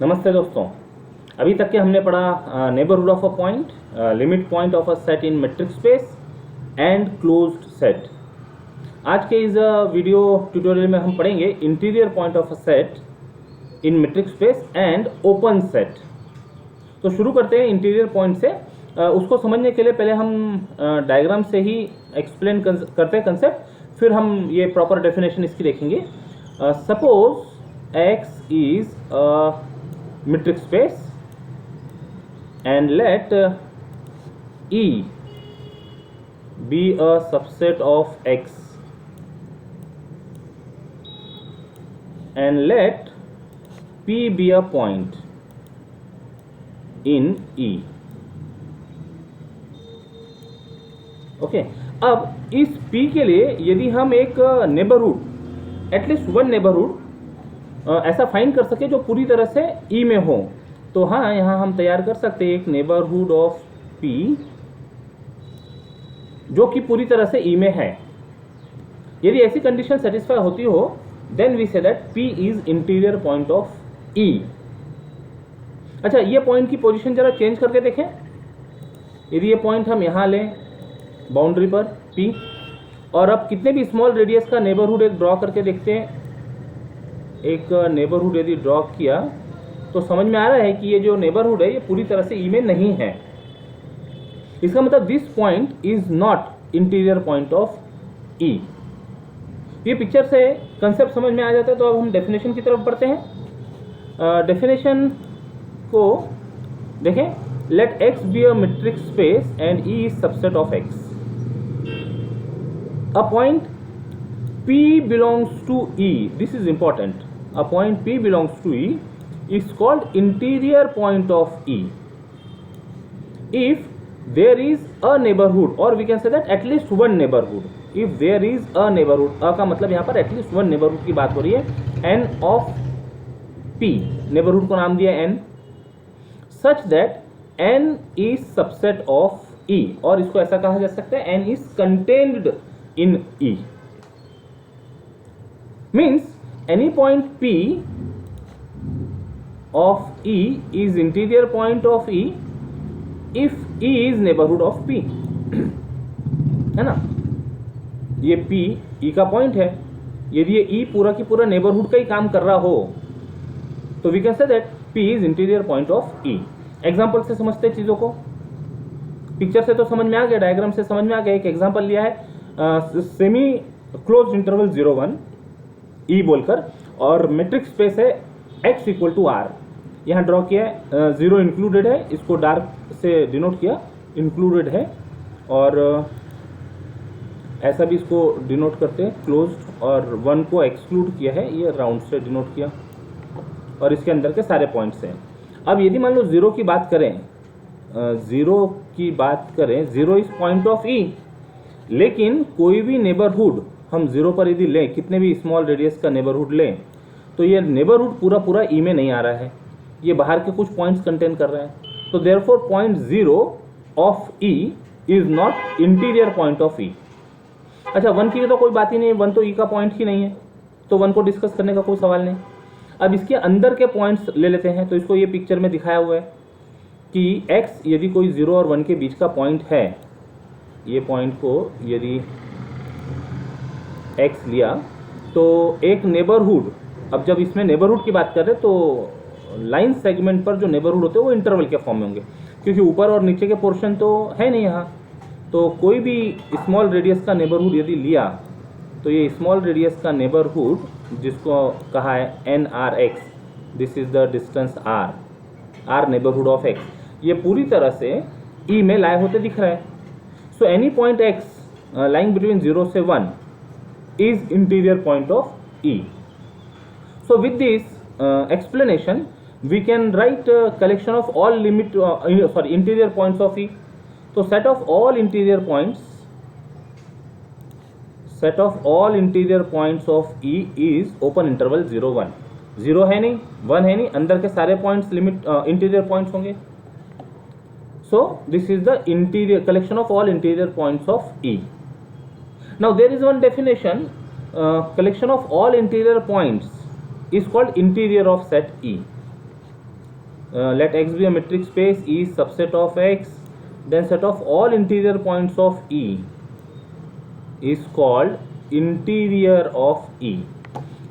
नमस्ते दोस्तों। अभी तक के हमने पढ़ा neighbourhood of a point, limit point of a set in metric space and closed set. आज के इस वीडियो ट्यूटोरियल में हम पढ़ेंगे interior point of a set in metric space and open set. तो शुरू करते हैं इंटीरियर पॉइंट से। उसको समझने के लिए पहले हम डायग्राम से ही एक्सप्लेन करते हैं कंसेप्ट, फिर हम ये प्रॉपर डेफिनेशन इसकी देखेंगे। Suppose x is a metric space and let E be a subset of X and let P be a point in E. Okay, अब इस P के लिए यदि हम एक नेबरहुड, एटलीस्ट वन नेबरहुड ऐसा फाइंड कर सके जो पूरी तरह से ई में हो, तो हाँ, यहाँ हम तैयार कर सकते हैं एक नेबरहुड ऑफ पी जो कि पूरी तरह से ई में है। यदि ऐसी कंडीशन सेटिस्फाई होती हो, then we say that P is interior point of E. अच्छा, ये पॉइंट की पोजीशन जरा चेंज करके देखें। यदि ये पॉइंट हम यहाँ लें बाउंड्री पर पी, और अब कितने भी स्मॉल रेडियस का नेबरहुड एक ड्रॉ करके देखते हैं। एक नेबरहुड यदि ड्रॉ किया तो समझ में आ रहा है कि ये जो नेबरहुड है ये पूरी तरह से ई में नहीं है। इसका मतलब this point is not interior point of E. ये पिक्चर से कंसेप्ट समझ में आ जाता है। तो अब हम डेफिनेशन की तरफ बढ़ते हैं। डेफिनेशन को देखें। Let X be a metric space and E is subset of X. A point P belongs to E. This is important. A point P belongs to E is called interior point of E if there is a neighborhood, or we can say that at least one neighborhood. If there is a neighborhood, a का मतलब यहाँ पर at least one neighborhood की बात हो रही है। N of P, neighborhood को नाम दिया N, such that N is subset of E, और इसको ऐसा कहा जा सकता है N is contained in E. Means any point P of E is interior point of E if E is neighborhood of P. है ना, ये P E का पॉइंट है। यदि ये E पूरा की पूरा नेबरहुड का ही काम कर रहा हो तो we can say that P is interior point of E। Example से समझते हैं चीज़ों को। पिक्चर से तो समझ में आ गया, डायग्राम से समझ में आ गया। एक एग्जाम्पल लिया है सेमी क्लोज इंटरवल 0-1 ई बोलकर, और मेट्रिक स्पेस है x इक्वल टू आर। यहाँ ड्रॉ किया है, जीरो इंक्लूडेड है, इसको डार्क से डिनोट किया, इंक्लूडेड है, और ऐसा भी इसको डिनोट करते हैं क्लोज्ड, और वन को एक्सक्लूड किया है, ये राउंड से डिनोट किया, और इसके अंदर के सारे पॉइंट्स हैं। अब यदि मान लो जीरो की बात करें, जीरो इज पॉइंट ऑफ ई, लेकिन कोई भी नेबरहुड हम जीरो पर यदि लें, कितने भी स्मॉल रेडियस का नेबरहुड लें, तो ये नेबरहुड पूरा पूरा ई में नहीं आ रहा है, ये बाहर के कुछ पॉइंट्स कंटेन कर रहा है। तो therefore point zero of E is not interior point of E. अच्छा, वन की तो कोई बात ही नहीं है, वन तो ई का पॉइंट ही नहीं है, तो वन को डिस्कस करने का कोई सवाल नहीं। अब इसके अंदर के पॉइंट्स ले लेते हैं। तो इसको ये पिक्चर में दिखाया हुआ है कि एक्स यदि कोई जीरो और वन के बीच का पॉइंट है, ये पॉइंट को यदि x लिया तो एक नेबरहुड, अब जब इसमें नेबरहुड की बात कर रहे हैं तो लाइन सेगमेंट पर जो नेबरहुड होते हैं वो इंटरवल के फॉर्म में होंगे, क्योंकि ऊपर और नीचे के पोर्शन तो है नहीं यहाँ। तो कोई भी स्मॉल रेडियस का नेबरहुड यदि लिया तो ये स्मॉल रेडियस का नेबरहुड जिसको कहा है NRX, this is the distance R neighbourhood of X, ये पूरी तरह से E में लाए होते दिख रहा है। So any point X lying between 0 से 1 is interior point of E. So with this explanation we can write a collection of all interior points of E. So set of all interior points of E is open interval 0-1. 0 है नहीं, 1 है नहीं, अंदर के सारे points interior points होंगे। So this is the interior collection of all interior points of E. Now there is one definition, collection of all interior points is called interior of set E. let x be a metric space, E is subset of x, then set of all interior points of E is called interior of E.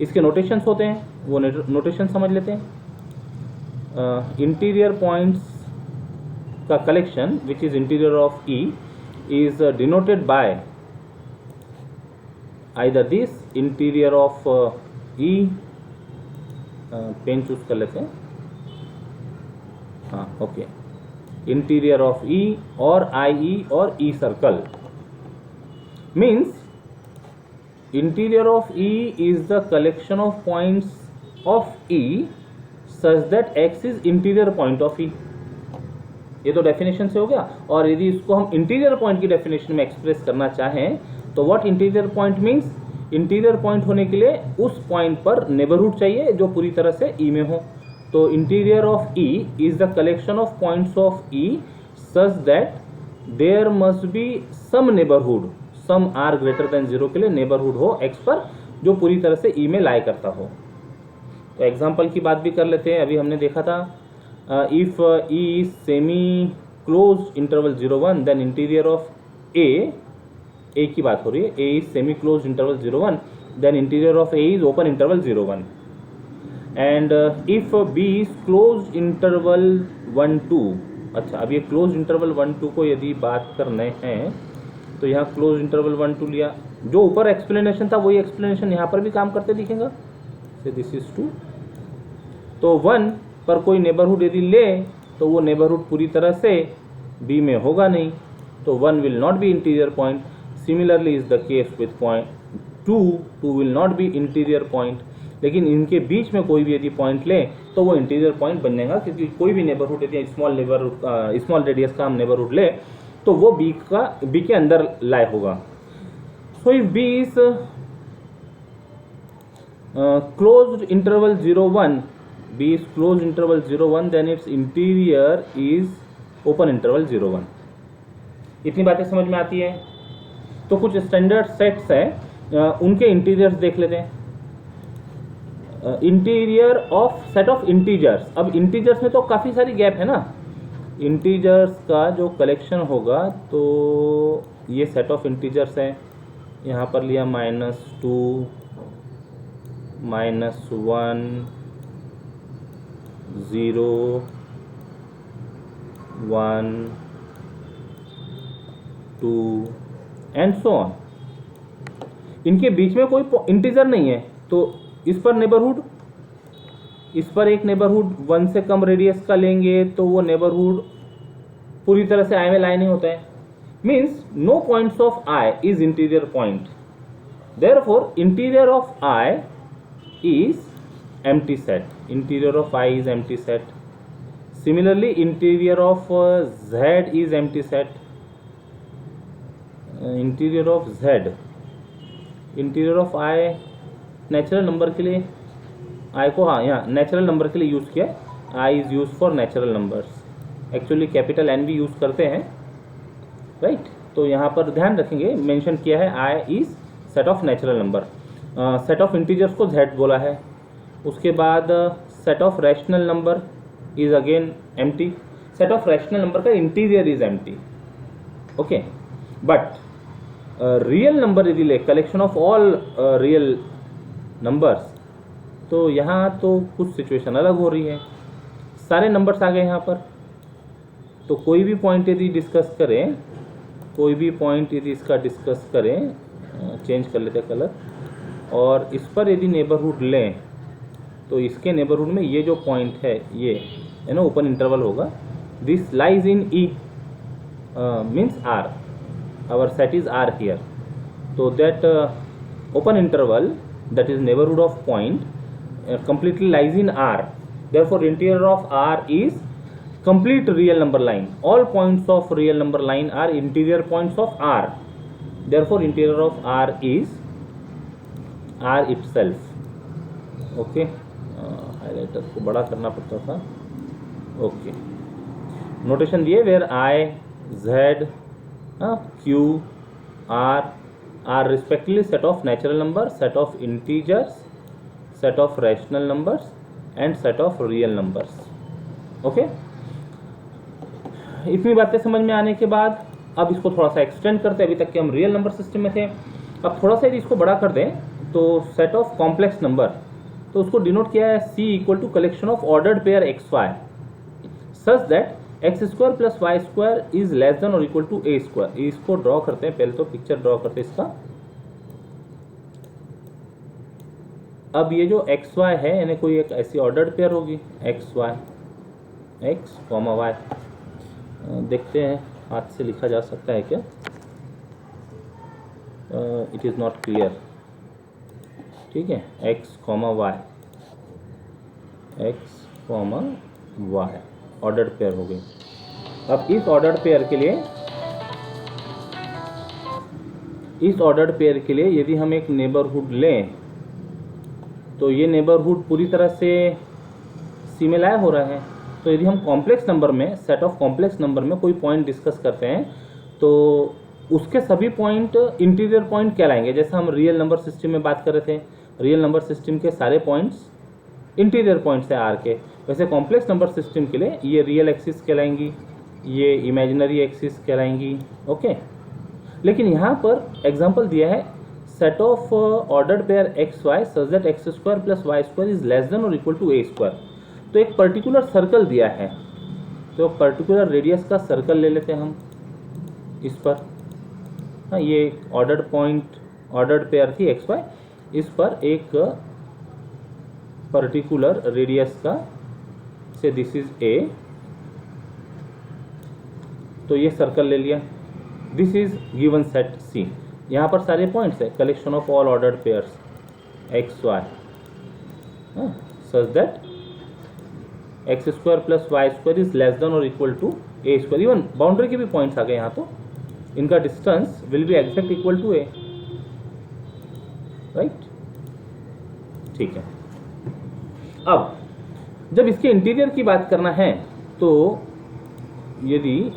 इसके notations होते हैं, वो notation समझ लेते हैं. Interior points का collection which is interior of E is denoted by either this interior of E, pen choose कर लेते हैं, हाँ ओके, इंटीरियर ऑफ E और IE और E circle. Means interior of E is the collection of points of E such that X is interior point of E. ये तो definition से हो गया. और यदि इसको हम इंटीरियर पॉइंट की डेफिनेशन में एक्सप्रेस करना चाहें तो what interior point means, interior point होने के लिए उस पॉइंट पर नेबरहुड चाहिए जो पूरी तरह से ई में हो. तो interior of E is the collection of points of E such that there must be some neighbourhood, some r greater than 0 के लिए नेबरहुड हो एक्स पर जो पूरी तरह से ई में लाई करता हो. तो एग्जाम्पल की बात भी कर लेते हैं. अभी हमने देखा था if E is semi closed interval 0 1 then interior of A की बात हो रही है, A is semi closed interval 0 1 then interior of A is open interval 0 1. and if B is closed interval 1 2. अच्छा, अब ये closed interval 1 2 को यदि बात करने हैं तो यहाँ closed interval 1 2 लिया, जो ऊपर एक्सप्लेनेशन था वही एक्सप्लेनेशन यहाँ पर भी काम करते दिखेगा. से दिस इज 2. तो 1 पर कोई नेबरहुड यदि ले तो वो नेबरहुड पूरी तरह से बी में होगा नहीं, तो 1 will not be interior point. Similarly is the case with point 2 will not be interior point. लेकिन इनके बीच में कोई भी यदि पॉइंट ले तो वो इंटीरियर पॉइंट बन जाएगा, क्योंकि कोई भी नेबरहुड यदि स्मॉल रेडियस का हम नेबरहुड ले तो वो बी के अंदर लाए होगा. So if B is closed interval 0 1, B is closed interval 0 1 then its interior is open interval 0 1. इतनी बातें समझ में आती है. तो कुछ स्टैंडर्ड सेट्स है उनके इंटीरियर्स देख लेते हैं. Interior of set of integers. अब इंटीजर्स में तो काफ़ी सारी गैप है ना. इंटीजर्स का जो कलेक्शन होगा तो ये सेट ऑफ इंटीजर्स है. यहाँ पर लिया -2 -1 0 1 2 एंड सो ऑन. इनके बीच में कोई इंटीजर नहीं है तो इस पर नेबरहुड, इस पर एक नेबरहुड 1 से कम रेडियस का लेंगे तो वो नेबरहुड पूरी तरह से आई में लाई नहीं होता है. Means no points of I is interior point. Therefore interior of I is empty set. Interior of I is empty set. Similarly, interior of Z is empty set. Interior of Z, interior of I natural number के लिए I को, हाँ यहाँ natural number के लिए use किया. I is used for natural numbers. Actually capital N भी use करते हैं, राइट. तो यहाँ पर ध्यान रखेंगे, मेंशन किया है I is set of natural number. Set of integers को Z बोला है. उसके बाद set of rational number is again empty. Set of rational number का interior is empty. Okay, but real number यदि ले, collection of all real numbers, तो यहाँ तो कुछ सिचुएशन अलग हो रही है. सारे नंबर्स आ गए यहाँ पर. तो कोई भी पॉइंट यदि डिस्कस करें, कोई भी पॉइंट यदि इसका डिस्कस करें, चेंज कर लेते कलर, और इस पर यदि नेबरहुड लें तो इसके नेबरहुड में ये जो पॉइंट है ये है ना ओपन इंटरवल होगा. This lies in E means R. Our set is R here. तो that open interval that is neighborhood of point completely lies in R. Therefore interior of R is complete real number line. All points of real number line are interior points of R. Therefore interior of R is R itself. Okay, highlighter को बड़ा करना पड़ता था. Okay, notation दिए where I, Z, Q, R are respectively set of natural numbers, set of integers, set of rational numbers and set of real numbers. Okay, इतनी बातें समझ में आने के बाद अब इसको थोड़ा सा एक्सटेंड करते हैं। अभी तक के हम रियल नंबर सिस्टम में थे, अब थोड़ा सा यदि इसको बड़ा कर दें तो सेट ऑफ कॉम्प्लेक्स नंबर, तो उसको डिनोट किया है C equal to collection of ordered pair x Y such that x square plus Y square is less than और इक्वल टू ए स्क्वायर। इसको ड्रॉ करते हैं, पहले तो पिक्चर ड्रॉ करते हैं इसका। अब ये जो एक्स वाई है यानी कोई एक ऐसी ऑर्डर्ड पेयर होगी x y x comma y, देखते हैं हाथ से लिखा जा सकता है क्या, इट इज़ नॉट क्लियर। ठीक है, x comma y ordered pair हो गई। अब इस ऑर्डर्ड पेयर के लिए यदि हम एक नेबरहुड लें तो ये नेबरहुड पूरी तरह से सी में लाया हो रहा है। तो यदि हम कॉम्प्लेक्स नंबर में, सेट ऑफ कॉम्प्लेक्स नंबर में कोई पॉइंट डिस्कस करते हैं तो उसके सभी पॉइंट इंटीरियर पॉइंट कहलाएंगे। जैसे हम रियल नंबर सिस्टम में बात कर रहे थे, रियल नंबर सिस्टम के सारे पॉइंट्स इंटीरियर पॉइंट्स है आर के, वैसे कॉम्प्लेक्स नंबर सिस्टम के लिए ये रियल एक्सिस कहलाएंगी, ये इमेजिनरी एक्सिस कहलाएंगी। ओके, लेकिन यहाँ पर एग्जांपल दिया है set of ordered pair x Y such that x square plus Y square is less than और इक्वल टू ए स्क्वायर। तो एक पर्टिकुलर सर्कल दिया है, तो पर्टिकुलर रेडियस का सर्कल ले लेते हैं हम इस पर। हाँ, ये ऑर्डर्ड पेयर थी एक्स वाई, इस पर एक पर्टिकुलर रेडियस का, से दिस इज ए, तो ये सर्कल ले लिया। This is given set C, यहाँ पर सारे पॉइंट्स है, collection of all ordered pairs X Y such that x square plus Y square is less than और equal to A square. Even boundary के भी पॉइंट्स आ गए यहाँ, तो इनका distance will be exact equal to A, right. ठीक है, अब जब इसके इंटीरियर की बात करना है तो यदि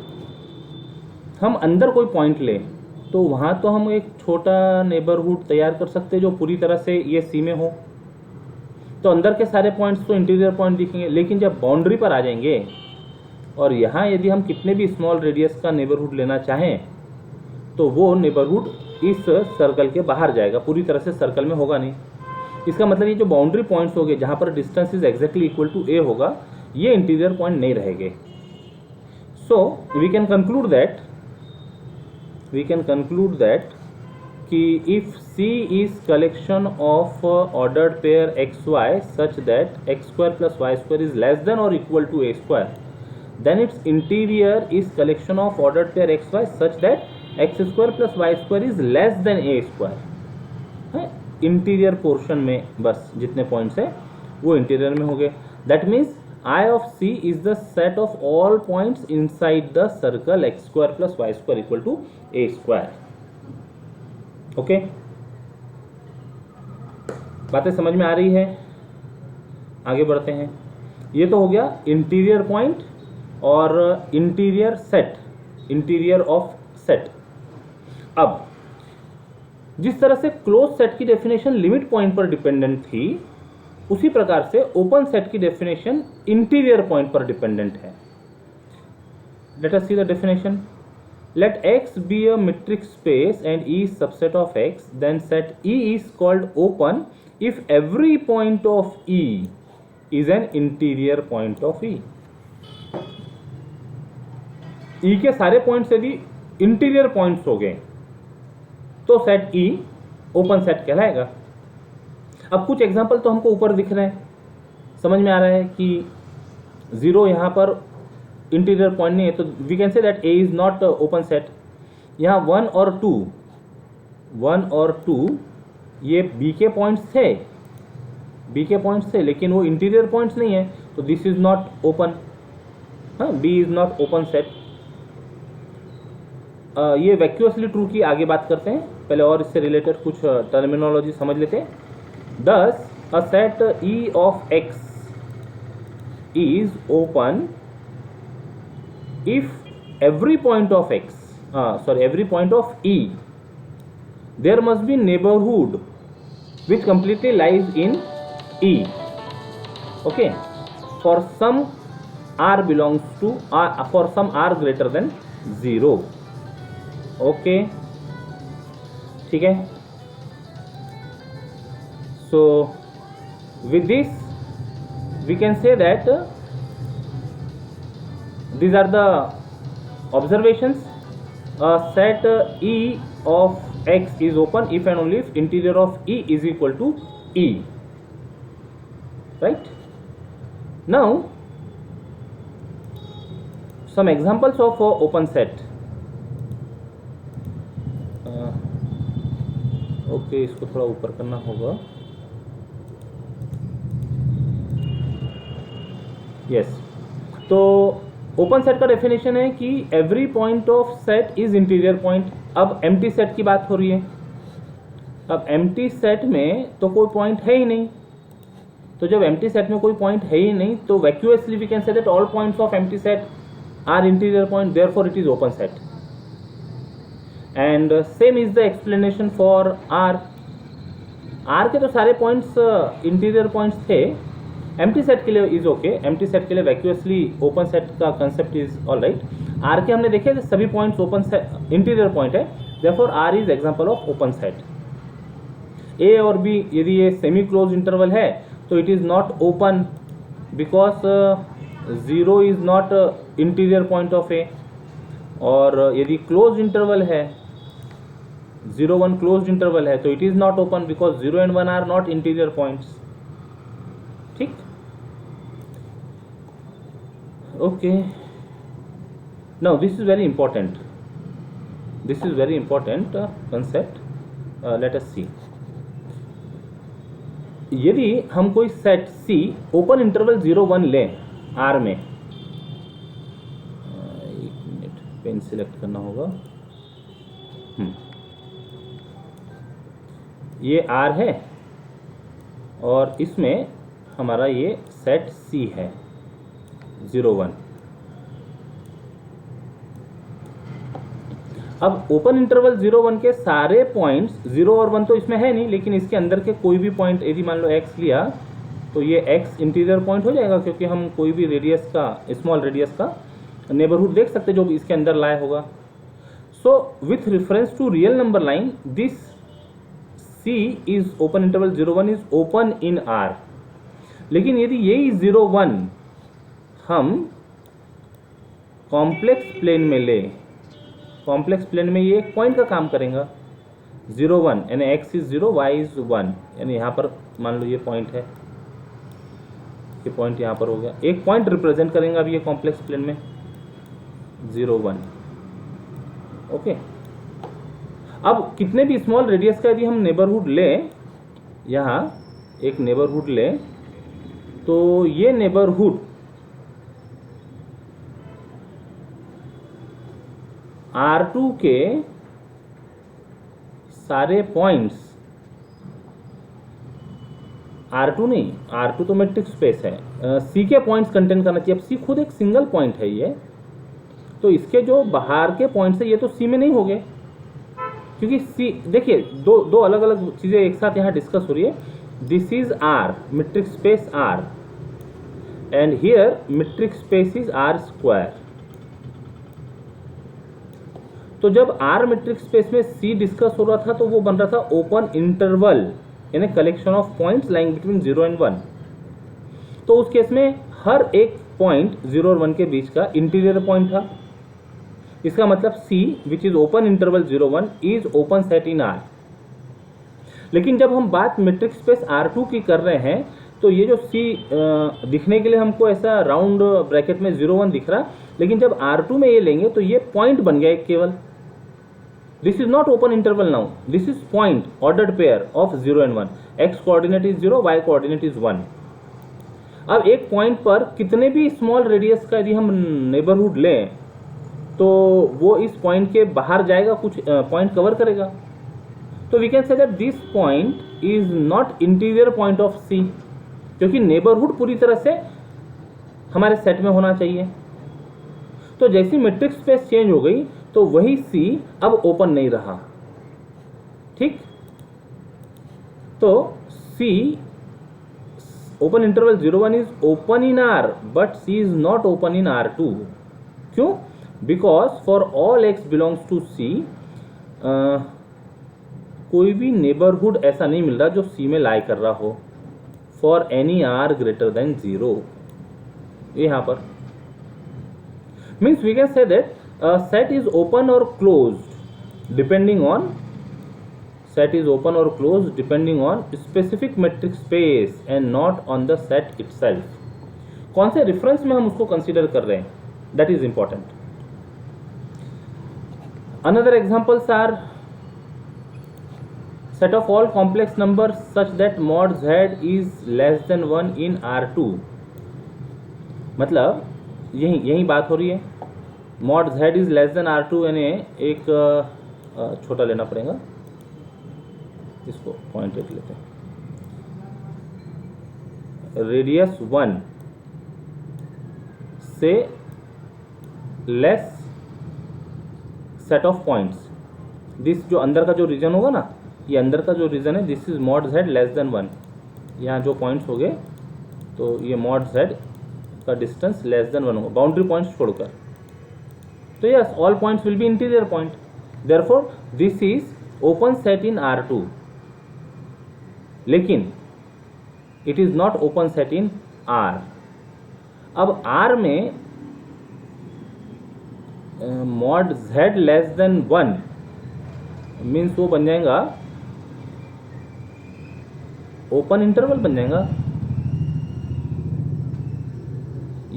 हम अंदर कोई पॉइंट लें तो वहाँ तो हम एक छोटा नेबरहुड तैयार कर सकते हैं जो पूरी तरह से ये सी में हो, तो अंदर के सारे पॉइंट्स तो इंटीरियर पॉइंट दिखेंगे। लेकिन जब बाउंड्री पर आ जाएंगे और यहाँ यदि हम कितने भी स्मॉल रेडियस का नेबरहुड लेना चाहें तो वो नेबरहुड इस सर्कल के बाहर जाएगा, पूरी तरह से सर्कल में होगा नहीं। इसका मतलब ये जो बाउंड्री पॉइंट्स हो गए जहाँ पर distance is exactly equal to a होगा, ये इंटीरियर पॉइंट नहीं रहेंगे। So we can conclude that कि if C is collection of ordered pair xy such that x square plus y square is less than or equal to a square, then its interior is collection of ordered pair xy such that x square plus y square is less than a square। है, interior portion में बस जितने points है वो interior में हो गए। That means I of C is the set of all points inside the circle x square plus y square equal to a square। Okay, बातें समझ में आ रही है? आगे बढ़ते हैं। ये तो हो गया इंटीरियर पॉइंट और interior set, interior of set. अब जिस तरह से क्लोज सेट की डेफिनेशन लिमिट पॉइंट पर डिपेंडेंट थी, उसी प्रकार से ओपन सेट की डेफिनेशन इंटीरियर पॉइंट पर डिपेंडेंट है। Late us see the definition. Let X be a metric space and E is subset of X, then set E is called open if every point of E is an interior point of E। E के सारे points यदि interior points हो गए तो set E open set कहलाएगा। अब कुछ example तो हमको ऊपर दिख रहे हैं, समझ में आ रहा है कि 0 यहाँ पर इंटीरियर पॉइंट नहीं है, तो we can say that A is not open set. यहाँ 1 और 2 ये बी के पॉइंट्स थे, लेकिन वो इंटीरियर पॉइंट्स नहीं है, तो दिस इज नॉट ओपन। हाँ, B is not open set. ये वैक्यूअसली ट्रू की आगे बात करते हैं, पहले और इससे रिलेटेड कुछ टर्मिनोलॉजी समझ लेते हैं। दस a set E of x is open if every point of every point of E there must be neighborhood which completely lies in E, okay, for some R belongs to R for some R greater than 0. Okay, ठीक है. So with this we can say that these are the observations. Set E of X is open if and only if interior of E is equal to E, right? Now some examples of open set. Okay, इसको थोड़ा ऊपर करना होगा. Yes, तो open set का definition है कि every point of set is interior point. अब एम्प्टी सेट की बात हो रही है. अब एम्प्टी सेट में तो कोई पॉइंट है ही नहीं. तो जब एम्प्टी सेट में कोई पॉइंट है ही नहीं तो vacuously we can say that all points of empty set are interior point, therefore it is open set. And same is the explanation for R. R के तो सारे पॉइंट्स इंटीरियर पॉइंट्स थे. एम्प्टी सेट के लिए is okay. Empty set के लिए vacuously open set का concept is all right. R के हमने देखे सभी points open set interior point है, therefore R is example of open set. A और बी यदि ये सेमी क्लोज इंटरवल है तो it is not open because 0 is not interior point of A. और यदि क्लोज इंटरवल है 0-1 क्लोज इंटरवल है तो it is not open because 0 and 1 are not interior points. ठीक, okay. Now this is very important. This is very important concept. Let us see. यदि हम कोई set C open interval 0-1 लें R में, एक minute, pen select करना होगा. ये R है और इसमें हमारा ये सेट C है 0-1. अब ओपन इंटरवल 0-1 के सारे पॉइंट्स 0 और 1 तो इसमें है नहीं, लेकिन इसके अंदर के कोई भी पॉइंट यदि मान लो x लिया तो ये x इंटीरियर पॉइंट हो जाएगा, क्योंकि हम कोई भी रेडियस का, स्मॉल रेडियस का नेबरहुड देख सकते जो इसके अंदर लाया होगा. So with reference to real number line this C is open interval 0-1 is open in R. लेकिन यदि यही 0-1 हम कॉम्प्लेक्स प्लेन में ले, कॉम्प्लेक्स प्लेन में ये एक पॉइंट का काम करेगा 0-1, यानी x इज 0, y इज 1, यानी यहाँ पर मान लो ये पॉइंट है, ये पॉइंट यहाँ पर हो गया. एक पॉइंट रिप्रेजेंट करेंगे अब ये कॉम्प्लेक्स प्लेन में 0-1. ओके. अब कितने भी स्मॉल रेडियस का यदि हम नेबरहुड लें, यहाँ एक नेबरहुड लें तो ये नेबरहुड R2 के सारे पॉइंट्स, R2 नहीं, R2 तो मैट्रिक्स स्पेस है, C के पॉइंट्स कंटेन करना चाहिए. अब C खुद एक सिंगल पॉइंट है ये, तो इसके जो बाहर के पॉइंट्स है ये तो C में नहीं होंगे, क्योंकि C देखिए दो अलग अलग चीज़ें एक साथ यहाँ डिस्कस हो रही है. This is R matrix space R and here matrix space is R square. तो जब R मैट्रिक्स स्पेस में C डिस्कस हो रहा था तो वो बन रहा था ओपन इंटरवल, यानी collection of points lying between 0 and 1. तो उस केस में हर एक पॉइंट 0 और 1 के बीच का इंटीरियर पॉइंट था. इसका मतलब C which is open interval 0-1 is open set in R. लेकिन जब हम बात मैट्रिक्स स्पेस R2 की कर रहे हैं तो ये जो C दिखने के लिए हमको ऐसा राउंड ब्रैकेट में 0-1 दिख रहा, लेकिन जब R2 में ये लेंगे तो ये पॉइंट बन गया एक केवल. This is not open interval now, this is point ordered pair of 0 and 1. x coordinate is 0, y coordinate is 1. अब एक पॉइंट पर कितने भी स्मॉल रेडियस का यदि हम नेबरहुड लें तो वो इस पॉइंट के बाहर जाएगा, कुछ पॉइंट कवर करेगा. तो we can say that this point is not interior point of C, क्योंकि नेबरहुड पूरी तरह से हमारे सेट में होना चाहिए. तो जैसी मैट्रिक्स स्पेस चेंज हो गई तो वही C अब ओपन नहीं रहा. ठीक, तो C open interval 0 1 is open in R but C is not open in R2. क्यों? Because for all x belongs to C कोई भी नेबरहुड ऐसा नहीं मिल रहा जो C में लाई कर रहा हो for any R greater than 0. यहाँ पर means we can say that set is open और closed depending on set is open or closed depending on specific metric space and not on the set itself. कौन से reference में हम उसको consider कर रहे हैं, that is important. Another examples are set of all complex numbers such that mod z is less than 1 in R2. मतलब यही बात हो रही है, mod z is less than R2 यानी एक छोटा लेना पड़ेगा, इसको पॉइंट एक लेते हैं, रेडियस 1 से less set of points, this जो अंदर का जो रीजन होगा ना, ये अंदर का जो रीजन है, this is mod Z less than 1. यहाँ जो पॉइंट्स हो गए तो ये मॉड जेड का डिस्टेंस लेस देन 1 होगा बाउंड्री पॉइंट्स छोड़कर. तो yes, all points will be interior point, therefore this is open set in R2. लेकिन it is not open set in R. अब R में mod z less than 1 means वो बन जाएगा open interval बन जाएगा.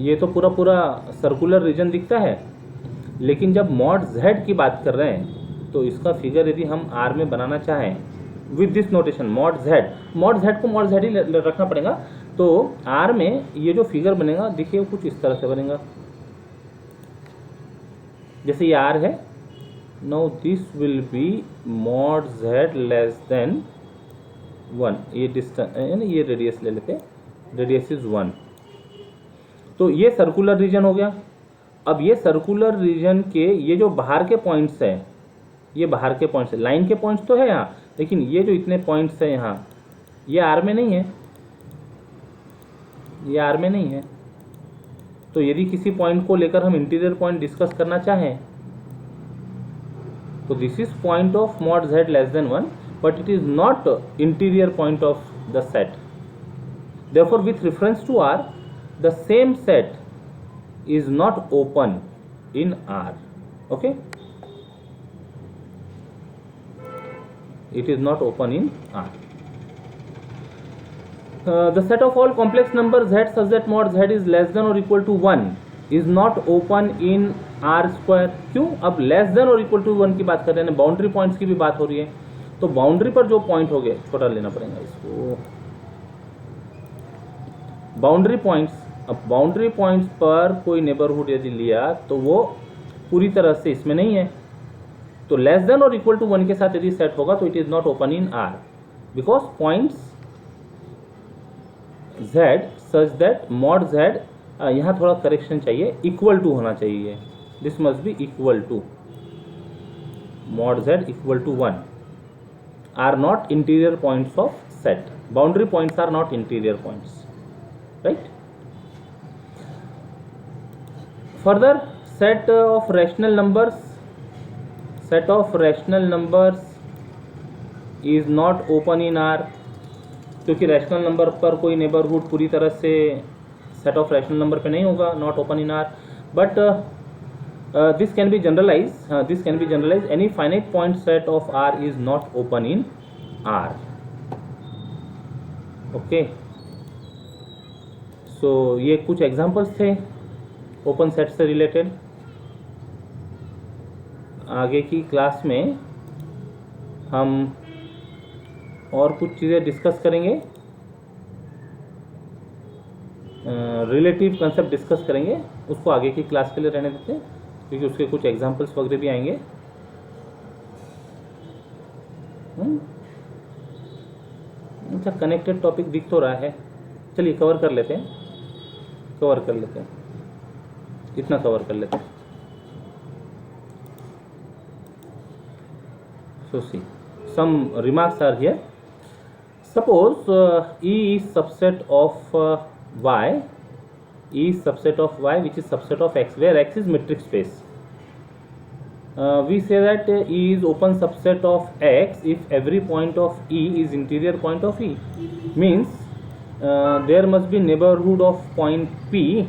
ये तो पूरा सर्कुलर रीजन दिखता है, लेकिन जब मॉड z की बात कर रहे हैं तो इसका फिगर यदि हम R में बनाना चाहें with this notation mod z को मॉड z ही रखना पड़ेगा. तो R में ये जो फिगर बनेगा देखिए कुछ इस तरह से बनेगा, जैसे ये R है. Now this will be mod z less than 1. ये डिस्टेंस यानी ये रेडियस ले लेते, रेडियस इज 1. तो ये सर्कुलर रीजन हो गया. अब ये सर्कुलर रीजन के ये जो बाहर के पॉइंट्स है, ये बाहर के पॉइंट्स है, लाइन के पॉइंट्स तो है यहाँ, लेकिन ये जो इतने पॉइंट्स है यहाँ, ये R में नहीं है, ये R में नहीं है. तो यदि किसी पॉइंट को लेकर हम इंटीरियर पॉइंट डिस्कस करना चाहें तो this is point of mod z less than 1 but it is not interior point of the set. Therefore with reference to R the same set is not open in R. Okay, it is not open in R. The set of all complex numbers z such that mod z is less than or equal to 1 is not open in R square. क्यों? अब less than or equal to 1 की बात कर रहे हैं, boundary points की भी बात हो रही है. तो बाउंड्री पर जो पॉइंट हो गए, छोटा लेना पड़ेगा इसको, बाउंड्री पॉइंट्स. अब बाउंड्री पॉइंट्स पर कोई नेबरहुड यदि लिया तो वो पूरी तरह से इसमें नहीं है. तो लेस देन और इक्वल टू 1 के साथ यदि सेट होगा तो it is not open in R because points z such that mod z, यहाँ थोड़ा करेक्शन चाहिए, इक्वल टू होना चाहिए. This must be equal to mod z equal to 1 are not interior points of set. Boundary points are not interior points, right. Further, set of rational numbers is not open in R. क्योंकि rational number पर कोई neighbourhood पूरी तरह से set of rational number पे नहीं होगा, not open in R. But this can be generalize any finite point set of R is not open in R. Okay, so ये कुछ एग्जांपल्स थे ओपन सेट से रिलेटेड. आगे की क्लास में हम और कुछ चीज़ें डिस्कस करेंगे, रिलेटिव कंसेप्ट डिस्कस करेंगे. उसको आगे की क्लास के लिए रहने देते हैं क्योंकि उसके कुछ एग्जांपल्स वगैरह भी आएंगे. अच्छा, कनेक्टेड टॉपिक दिख तो रहा है, चलिए कवर कर लेते हैं, इतना कवर कर लेते हैं. So see, some remarks are here. suppose E is subset of Y, E is subset of Y which is subset of X, where X is metric space. We say that E is open subset of X if every point of E is interior point of E. Means there must be neighborhood of point P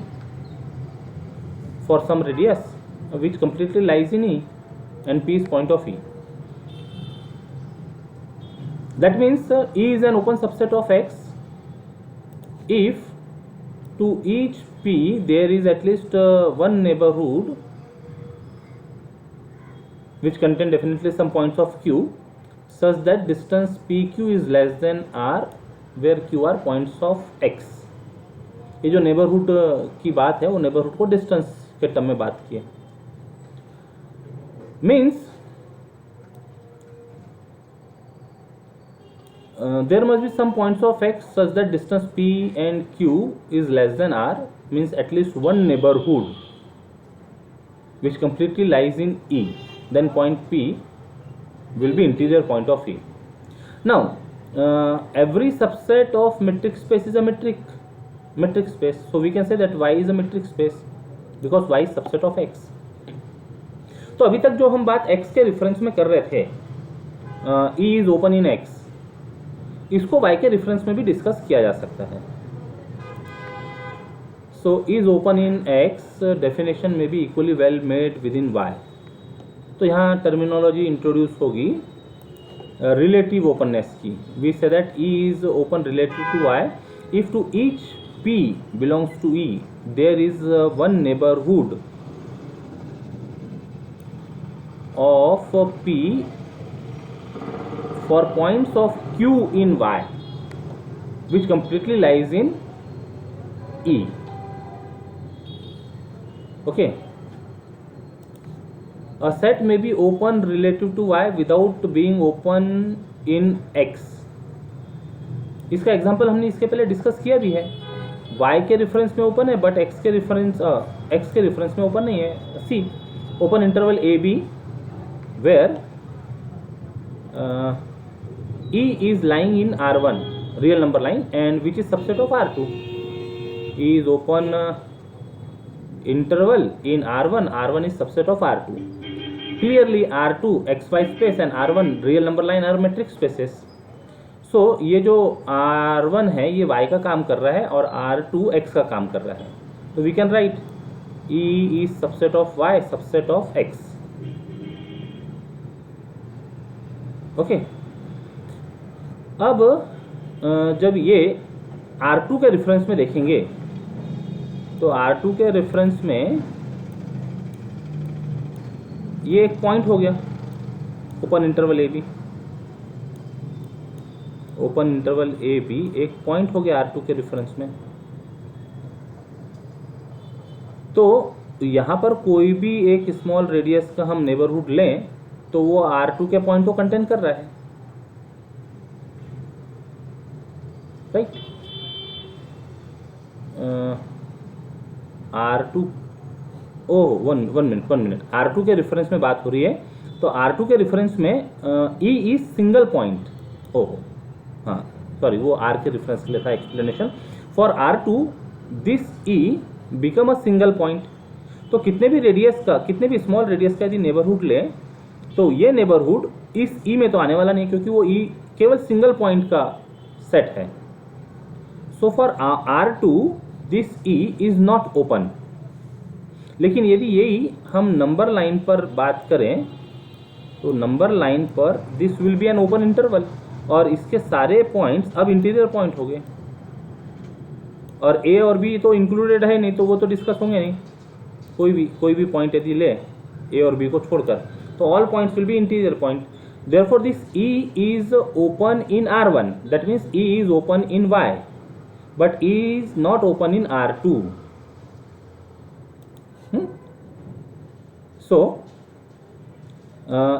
for some radius which completely lies in E, and P is point of E. That means E is an open subset of X if to each P there is at least one neighborhood which contain definitely some points of Q, such that distance PQ is less than R where Q are points of X. ये जो neighbourhood की बात है वो neighbourhood को distance के term में बात की है. Means there must be some points of X such that distance P and Q is less than R, means at least one neighborhood which completely lies in E. Then point P will be interior point of E. Now every subset of metric space is a metric space, so we can say that Y is a metric space because Y is subset of X. तो अभी तक जो हम बात X के reference में कर रहे थे, E is open in X, इसको Y के रेफरेंस में भी डिस्कस किया जा सकता है. So E is open in X definition may be equally well made within Y. तो यहाँ टर्मिनोलॉजी इंट्रोड्यूस होगी रिलेटिव ओपननेस की. We say that E is open relative to Y if to each P belongs to E there is one neighborhood of P for points of Q in Y which completely lies in E. Okay. A set may be open relative to Y without being open in X. इसका example हमने इसके पहले discuss किया भी है. Y के reference में open है बट X के रेफरेंस में ओपन नहीं है. See open interval A B where E is lying in R1 real number line and which is subset of R2. E is open interval in R1. R1 is subset of R2. Clearly R2 xy space and R1 real number line are metric spaces. So ये जो R1 है ये Y का काम कर रहा है और R2 X का काम कर रहा है. तो we can write E is subset of Y subset of X. Okay. अब जब ये R2 के रेफरेंस में देखेंगे तो R2 के रेफरेंस में ये एक पॉइंट हो गया ओपन इंटरवल ए बी. ओपन इंटरवल ए बी एक पॉइंट हो गया R2 के रेफरेंस में. तो यहाँ पर कोई भी एक स्मॉल रेडियस का हम नेबरहुड लें तो वो R2 के पॉइंट को कंटेन कर रहा है. Right. R2 one minute R2 के रेफरेंस में बात हो रही है. तो R2 के रेफरेंस में E इज सिंगल पॉइंट. हाँ सॉरी वो R के रेफरेंस के लिए था explanation. For R2 this E become a single point. तो कितने भी स्मॉल रेडियस का यदि नेबरहुड ले तो ये नेबरहुड इस E में तो आने वाला नहीं क्योंकि वो E केवल सिंगल पॉइंट का सेट है. So for R2 this E is not open. लेकिन यदि यही हम नंबर लाइन पर बात करें तो नंबर लाइन पर this will be an open interval और इसके सारे पॉइंट्स अब इंटीरियर पॉइंट हो गए और ए और बी तो इंक्लूडेड है नहीं तो वो तो डिस्कस होंगे नहीं. कोई भी पॉइंट यदि ले ए और बी को छोड़कर तो all points will be interior point. Therefore this E is open in R1 that means E is open in Y but E is not open in R2. So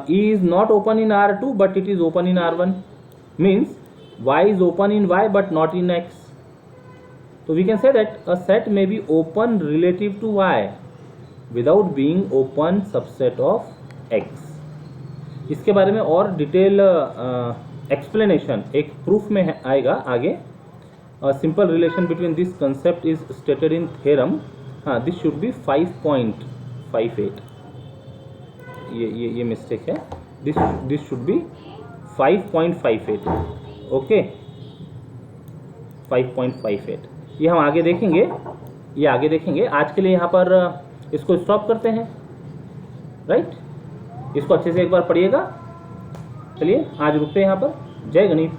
E is not open in R2 but it is open in R1 means Y is open in Y but not in X. So we can say that a set may be open relative to Y without being open subset of X. इसके बारे में और detail explanation एक proof में आएगा आगे। Simple relation between this concept is stated in theorem, हाँ this should be 5.58, ये मिस्टेक है, दिस शुड बी 5.58, ओके 5.58। ये हम आगे देखेंगे, ये आगे देखेंगे। आज के लिए यहाँ पर इसको स्टॉप करते हैं, राइट। इसको अच्छे से एक बार पढ़िएगा। चलिए आज रुकते हैं यहाँ पर। जय गणित।